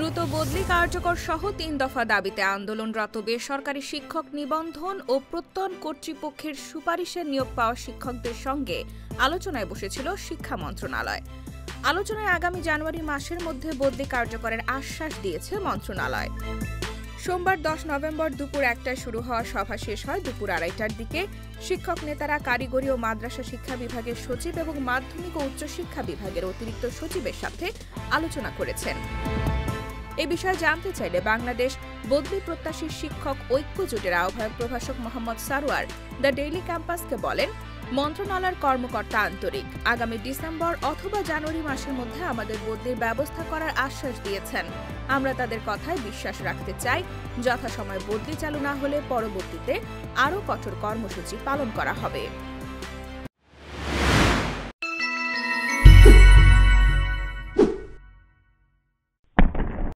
দ্রুত বদলি কার্যকর সহ ৩ দফা দাবিতে আন্দোলনরত বেসরকারি শিক্ষক নিবন্ধন ও প্রত্যয়ন কর্তৃপক্ষের সুপারিশে নিয়োগ পাওয়া শিক্ষকদের সঙ্গে আলোচনায় বসেছিল শিক্ষা মন্ত্রণালয়। আলোচনায় আগামী জানুয়ারি মাসের মধ্যে বদলি কার্যকরের আশ্বাস দিয়েছে মন্ত্রণালয়। সোমবার 10 নভেম্বর দুপুর ১টায় শুরু হওয়া সভা শেষ হয় দুপুর ২:৩০টার দিকে। শিক্ষক নেতারা কারিগরি ও মাদ্রাসা শিক্ষা বিভাগের সচিব এবং মাধ্যমিক ও উচ্চশিক্ষা বিভাগের অতিরিক্ত সচিবের সাথে আলোচনা করেছেন। এ বিষয়ে জানতে চাইলে বাংলাদেশ বদলি প্রত্যাশী শিক্ষক ঐক্য জোটের আহ্বায়ক প্রভাষক মোহাম্মদ সারোয়ার দ্য ডেইলি ক্যাম্পাসকে বলেন, মন্ত্রণালয়ের কর্মকর্তা আন্তরিক। আগামী ডিসেম্বর অথবা জানুয়ারি মাসের মধ্যে আমাদের বদলির ব্যবস্থা করার আশ্বাস দিয়েছেন। আমরা তাদের কথায় বিশ্বাস রাখতে চাই। যথাসময়ে বদলি চালু না হলে পরবর্তীতে আরও কঠোর কর্মসূচি পালন করা হবে।